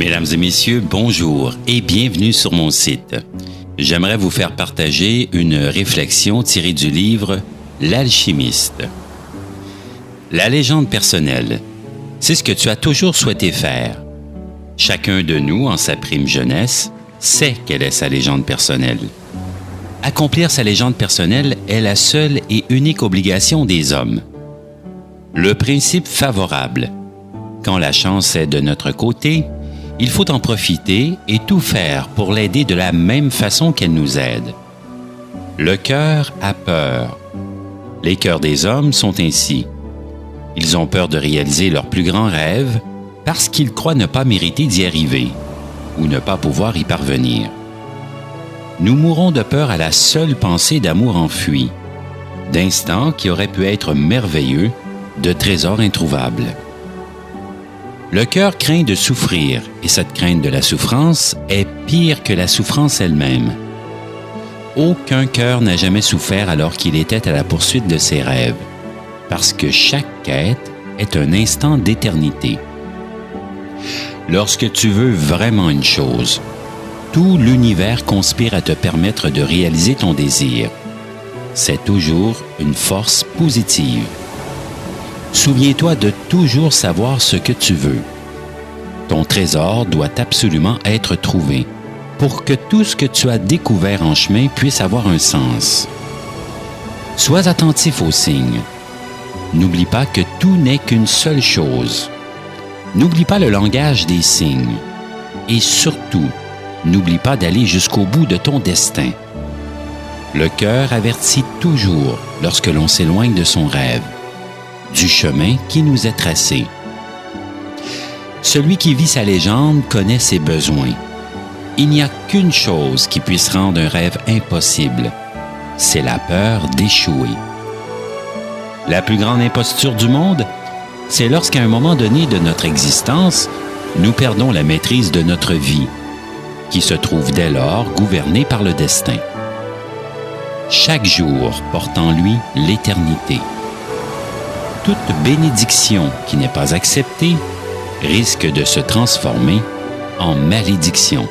Mesdames et messieurs, bonjour et bienvenue sur mon site. J'aimerais vous faire partager une réflexion tirée du livre L'Alchimiste. La légende personnelle, c'est ce que tu as toujours souhaité faire. Chacun de nous, en sa prime jeunesse, sait quelle est sa légende personnelle. Accomplir sa légende personnelle est la seule et unique obligation des hommes. Le principe favorable. Quand la chance est de notre côté, il faut en profiter et tout faire pour l'aider de la même façon qu'elle nous aide. Le cœur a peur. Les cœurs des hommes sont ainsi. Ils ont peur de réaliser leurs plus grands rêves parce qu'ils croient ne pas mériter d'y arriver ou ne pas pouvoir y parvenir. Nous mourons de peur à la seule pensée d'amour enfui, d'instants qui auraient pu être merveilleux, de trésors introuvables. Le cœur craint de souffrir, et cette crainte de la souffrance est pire que la souffrance elle-même. Aucun cœur n'a jamais souffert alors qu'il était à la poursuite de ses rêves, parce que chaque quête est un instant d'éternité. Lorsque tu veux vraiment une chose, tout l'univers conspire à te permettre de réaliser ton désir. C'est toujours une force positive. Souviens-toi de toujours savoir ce que tu veux. Ton trésor doit absolument être trouvé pour que tout ce que tu as découvert en chemin puisse avoir un sens. Sois attentif aux signes. N'oublie pas que tout n'est qu'une seule chose. N'oublie pas le langage des signes. Et surtout, n'oublie pas d'aller jusqu'au bout de ton destin. Le cœur avertit toujours lorsque l'on s'éloigne de son rêve, du chemin qui nous est tracé. Celui qui vit sa légende connaît ses besoins. Il n'y a qu'une chose qui puisse rendre un rêve impossible, c'est la peur d'échouer. La plus grande imposture du monde, c'est lorsqu'à un moment donné de notre existence, nous perdons la maîtrise de notre vie, qui se trouve dès lors gouvernée par le destin. Chaque jour porte en lui l'éternité. Toute bénédiction qui n'est pas acceptée risque de se transformer en malédiction.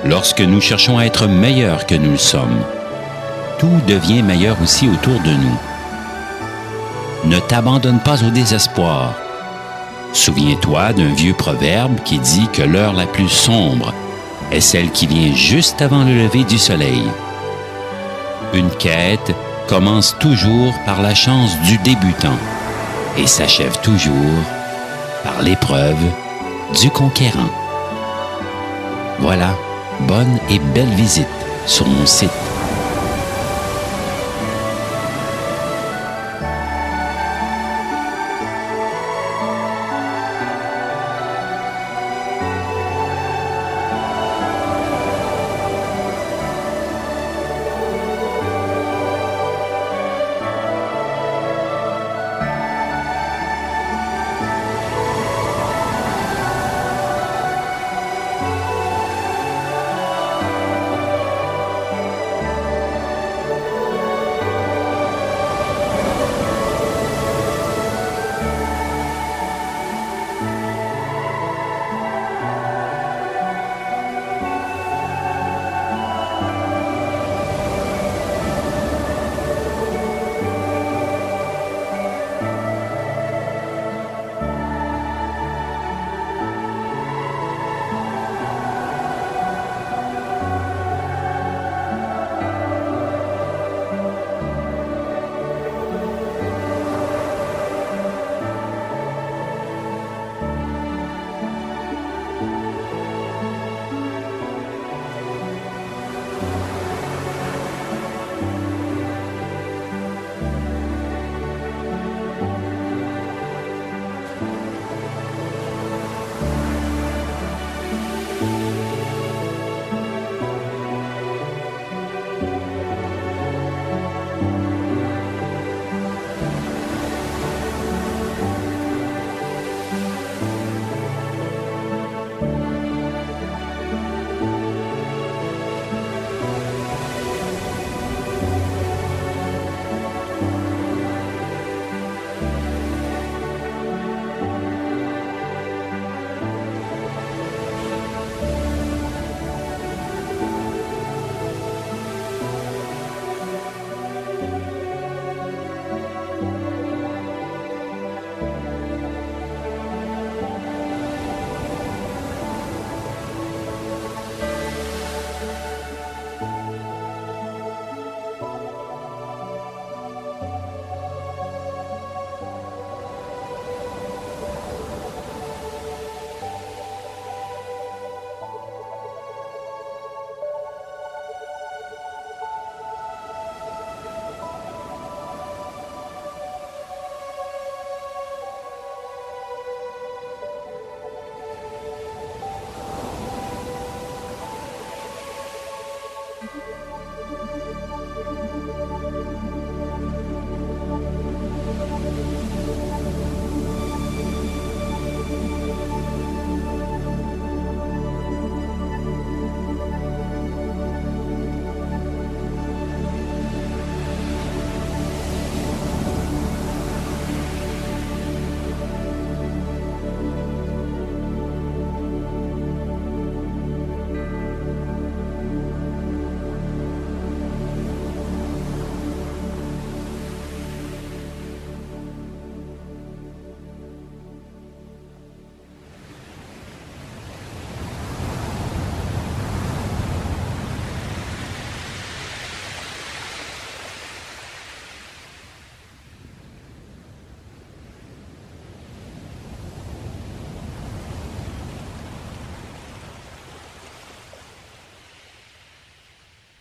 Lorsque nous cherchons à être meilleurs que nous le sommes, tout devient meilleur aussi autour de nous. Ne t'abandonne pas au désespoir. Souviens-toi d'un vieux proverbe qui dit que l'heure la plus sombre est celle qui vient juste avant le lever du soleil. Une quête commence toujours par la chance du débutant et s'achève toujours par l'épreuve du conquérant. Voilà, bonne et belle visite sur mon site.